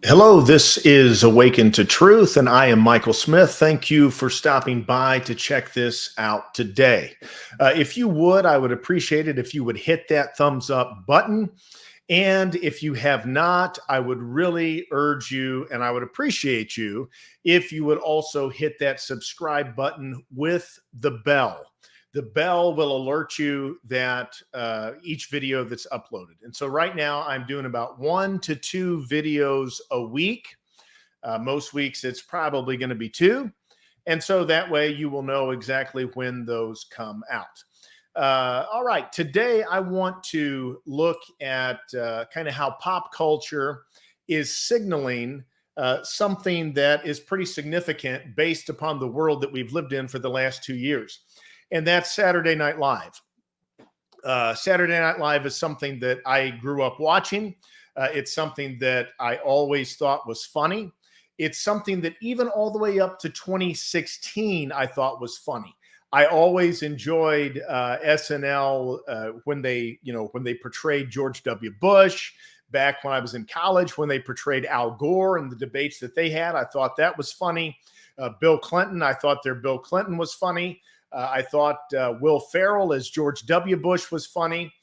Hello, this is Awaken to Truth, and I am Michael Smith. Thank you for stopping by to check this out today. If you would, I would appreciate it if you would hit that thumbs up button. And if you have not, I would really urge you and I would appreciate you if you would also hit that subscribe button with the bell. The bell will alert you that each video that's uploaded. And so right now I'm doing about 1 to 2 videos a week. Most weeks it's probably going to be 2. And so that way you will know exactly when those come out. All right, today I want to look at kind of how pop culture is signaling something that is pretty significant based upon the world that we've lived in for the last 2 years. And that's Saturday Night Live. Saturday Night Live is something that I grew up watching. It's something that I always thought was funny. It's something that even all the way up to 2016, I thought was funny. I always enjoyed SNL when they portrayed George W. Bush. Back when I was in college, when they portrayed Al Gore and the debates that they had, I thought that was funny. Bill Clinton, I thought their Bill Clinton was funny. I thought Will Ferrell as George W. Bush was funny.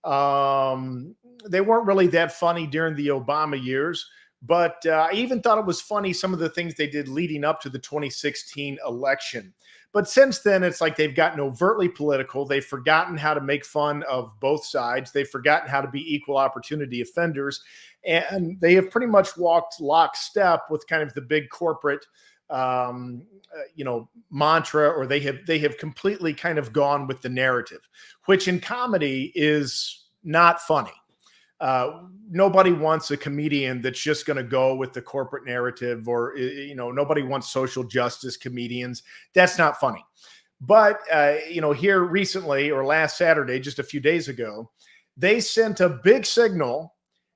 They weren't really that funny during the Obama years, but I even thought it was funny some of the things they did leading up to the 2016 election. But since then, it's like they've gotten overtly political. They've forgotten how to make fun of both sides. They've forgotten how to be equal opportunity offenders. And they have pretty much walked lockstep with kind of the big corporate mantra, or they have completely kind of gone with the narrative, which in comedy is not funny. Nobody wants a comedian that's just going to go with the corporate narrative, or nobody wants social justice comedians. That's not funny. But here recently, or last Saturday, just a few days ago, they sent a big signal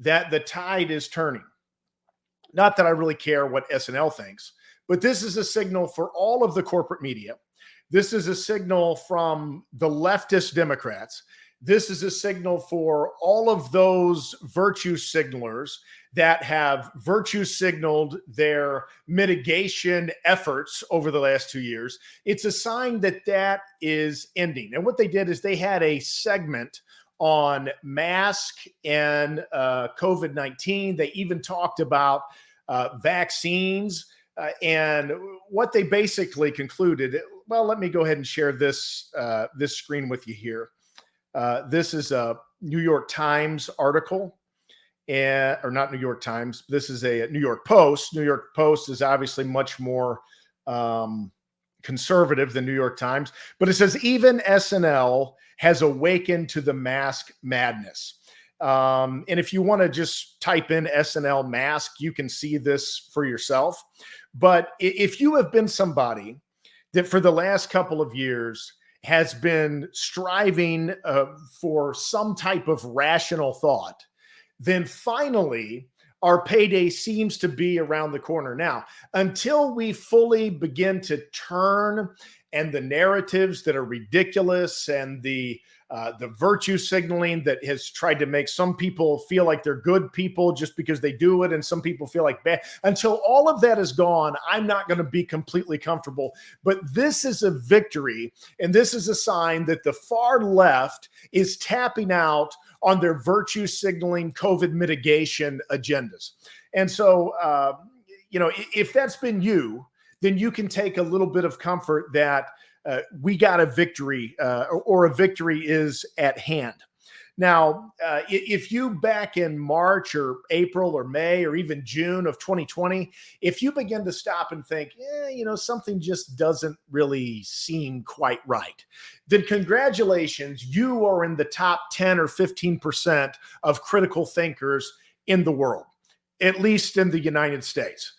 that the tide is turning. Not that I really care what SNL thinks, but this is a signal for all of the corporate media. This is a signal from the leftist Democrats. This is a signal for all of those virtue signalers that have virtue signaled their mitigation efforts over the last 2 years. It's a sign that that is ending. And what they did is they had a segment on mask and COVID-19. They even talked about vaccines. And what they basically concluded, well, let me go ahead and share this screen with you here. This is a New York Times article, or not New York Times. This is a New York Post. New York Post is obviously much more conservative than New York Times, but it says even SNL has awakened to the mask madness. And if you want to just type in SNL mask, you can see this for yourself. But if you have been somebody that for the last couple of years has been striving for some type of rational thought, then finally our payday seems to be around the corner. Now, until we fully begin to turn and the narratives that are ridiculous and the virtue signaling that has tried to make some people feel like they're good people just because they do it, and some people feel like bad. Until all of that is gone, I'm not going to be completely comfortable. But this is a victory, and this is a sign that the far left is tapping out on their virtue signaling COVID mitigation agendas. And so, if that's been you, then you can take a little bit of comfort that we got a victory, or a victory is at hand. Now, if you back in March or April or May or even June of 2020, if you begin to stop and think, something just doesn't really seem quite right, then congratulations, you are in the top 10 or 15% of critical thinkers in the world, at least in the United States.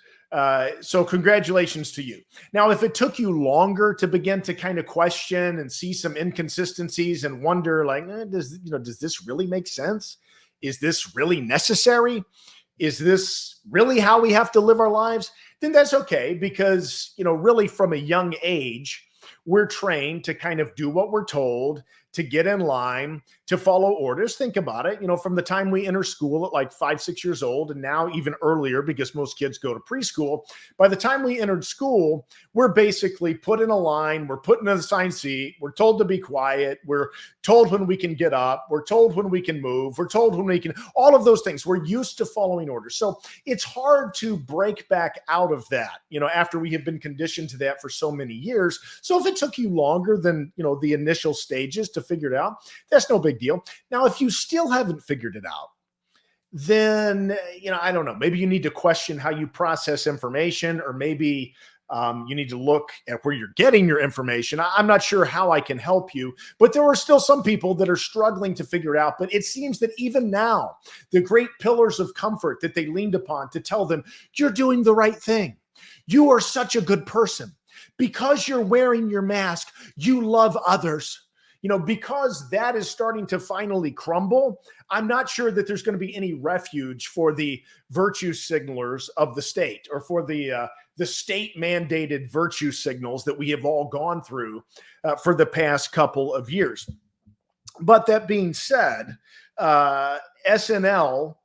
So congratulations to you. Now, if it took you longer to begin to kind of question and see some inconsistencies and wonder, like, does this really make sense? Is this really necessary? Is this really how we have to live our lives? Then that's okay, because, really from a young age, we're trained to kind of do what we're told, to get in line, to follow orders. Think about it, from the time we enter school at like 5, 6 years old, and now even earlier because most kids go to preschool. By the time we entered school, we're basically put in a line, we're put in an assigned seat, we're told to be quiet, we're told when we can get up, we're told when we can move, we're told when we can, all of those things. We're used to following orders. So it's hard to break back out of that, after we have been conditioned to that for so many years. So if it took you longer than, the initial stages to figure it out, that's no big deal. Now, if you still haven't figured it out, then, I don't know, maybe you need to question how you process information, or maybe you need to look at where you're getting your information. I'm not sure how I can help you, but there are still some people that are struggling to figure it out. But it seems that even now, the great pillars of comfort that they leaned upon to tell them, you're doing the right thing, you are such a good person, because you're wearing your mask, you love others. Because that is starting to finally crumble, I'm not sure that there's going to be any refuge for the virtue signalers of the state, or for the state mandated virtue signals that we have all gone through for the past couple of years. But that being said, SNL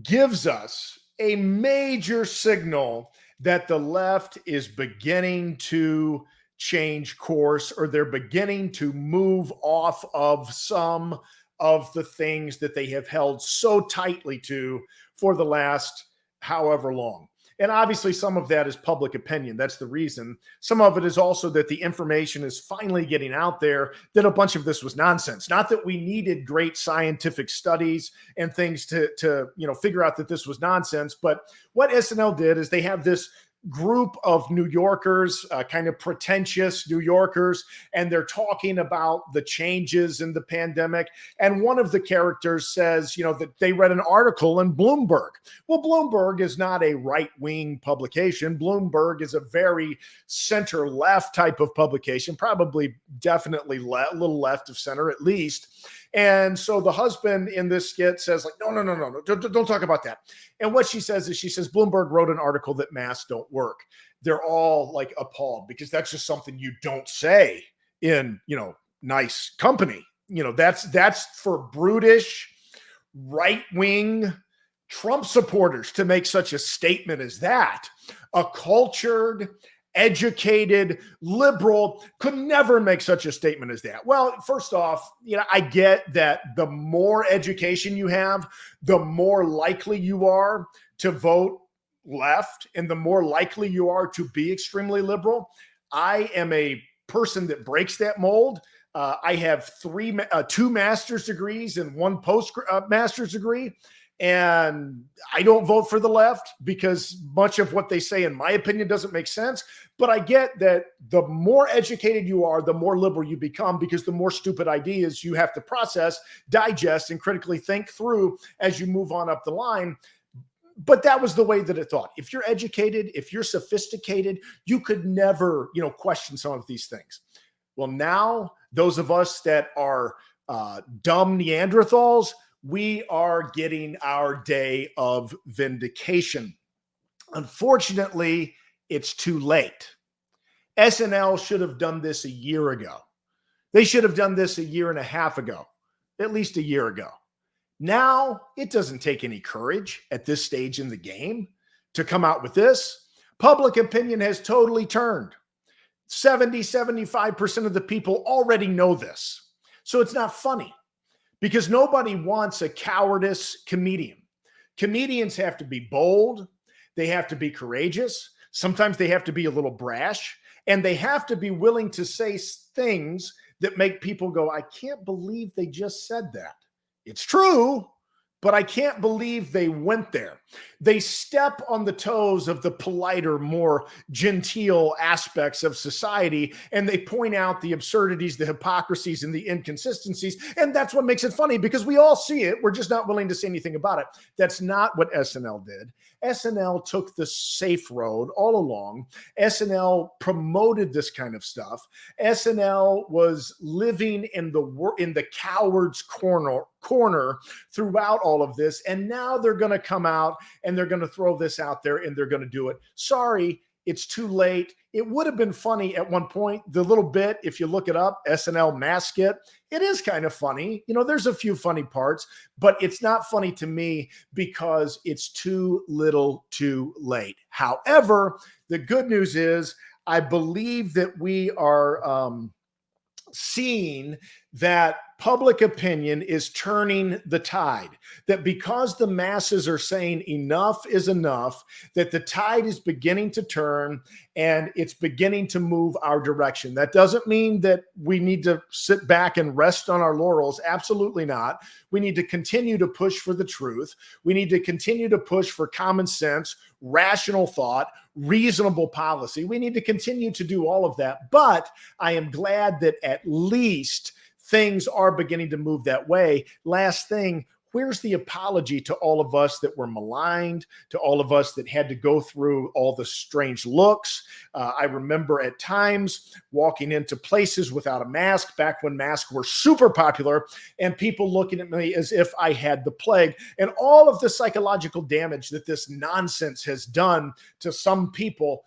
gives us a major signal that the left is beginning to change course, or they're beginning to move off of some of the things that they have held so tightly to for the last however long. And obviously some of that is public opinion. That's the reason. Some of it is also that the information is finally getting out there that a bunch of this was nonsense. Not that we needed great scientific studies and things to figure out that this was nonsense, but what SNL did is they have this group of New Yorkers, kind of pretentious New Yorkers, and they're talking about the changes in the pandemic. And one of the characters says, that they read an article in Bloomberg. Well, Bloomberg is not a right-wing publication. Bloomberg is a very center-left type of publication, probably definitely a little left of center at least. And so the husband in this skit says, like, no, don't talk about that. And what she says is, Bloomberg wrote an article that masks don't work. They're all like appalled, because that's just something you don't say in, nice company. That's for brutish, right-wing Trump supporters to make such a statement as that. A cultured, educated liberal could never make such a statement as that. Well, first off, I get that the more education you have, the more likely you are to vote left, and the more likely you are to be extremely liberal. I am a person that breaks that mold. I have two master's degrees and one master's degree. And I don't vote for the left because much of what they say, in my opinion, doesn't make sense. But I get that the more educated you are, the more liberal you become, because the more stupid ideas you have to process, digest, and critically think through as you move on up the line. But that was the way that it thought. If you're educated, if you're sophisticated, you could never, question some of these things. Well, now those of us that are dumb Neanderthals, we are getting our day of vindication. Unfortunately, it's too late. SNL should have done this a year ago. They should have done this a year and a half ago, at least a year ago. Now, it doesn't take any courage at this stage in the game to come out with this. Public opinion has totally turned. 75% of the people already know this. So it's not funny, because nobody wants a cowardice comedian. Comedians have to be bold. They have to be courageous. Sometimes they have to be a little brash, and they have to be willing to say things that make people go, I can't believe they just said that. It's true, but I can't believe they went there. They step on the toes of the politer, more genteel aspects of society, and they point out the absurdities, the hypocrisies, and the inconsistencies. And that's what makes it funny, because we all see it. We're just not willing to say anything about it. That's not what SNL did. SNL took the safe road all along. SNL promoted this kind of stuff. SNL was living in the coward's corner throughout all of this. And now they're going to come out and they're going to throw this out there and they're going to do it. Sorry, It's too late. It would have been funny at one point. The little bit, if you look it up, SNL mask skit, it is kind of funny. You know, there's a few funny parts, but it's not funny to me because it's too little too late. However, the good news is I believe that we are seeing that public opinion is turning the tide, that because the masses are saying enough is enough, that the tide is beginning to turn and it's beginning to move our direction. That doesn't mean that we need to sit back and rest on our laurels. Absolutely not. We need to continue to push for the truth. We need to continue to push for common sense, rational thought, reasonable policy. We need to continue to do all of that. But I am glad that at least things are beginning to move that way. Last thing, where's the apology to all of us that were maligned, to all of us that had to go through all the strange looks? I remember at times walking into places without a mask back when masks were super popular and people looking at me as if I had the plague, and all of the psychological damage that this nonsense has done to some people,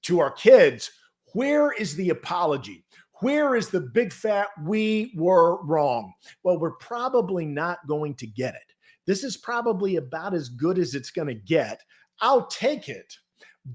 to our kids. Where is the apology? Where is the big fat "we were wrong"? Well, we're probably not going to get it. This is probably about as good as it's going to get. I'll take it.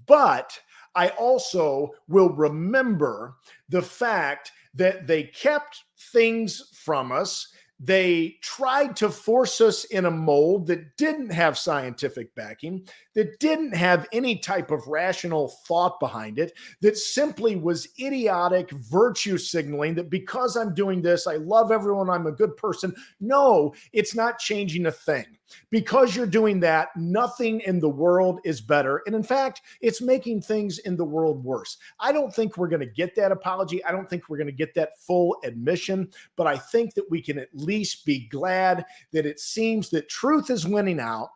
But I also will remember the fact that they kept things from us. They tried to force us in a mold that didn't have scientific backing, that didn't have any type of rational thought behind it, that simply was idiotic virtue signaling that because I'm doing this, I love everyone, I'm a good person. No, it's not changing a thing. Because you're doing that, nothing in the world is better. And in fact, it's making things in the world worse. I don't think we're going to get that apology. I don't think we're going to get that full admission, but I think that we can at least be glad that it seems that truth is winning out,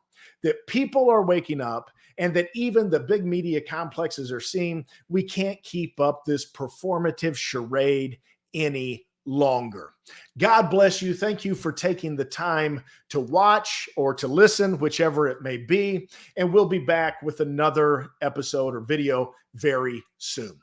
that people are waking up, and that even the big media complexes are seeing we can't keep up this performative charade any longer. God bless you. Thank you for taking the time to watch or to listen, whichever it may be. And we'll be back with another episode or video very soon.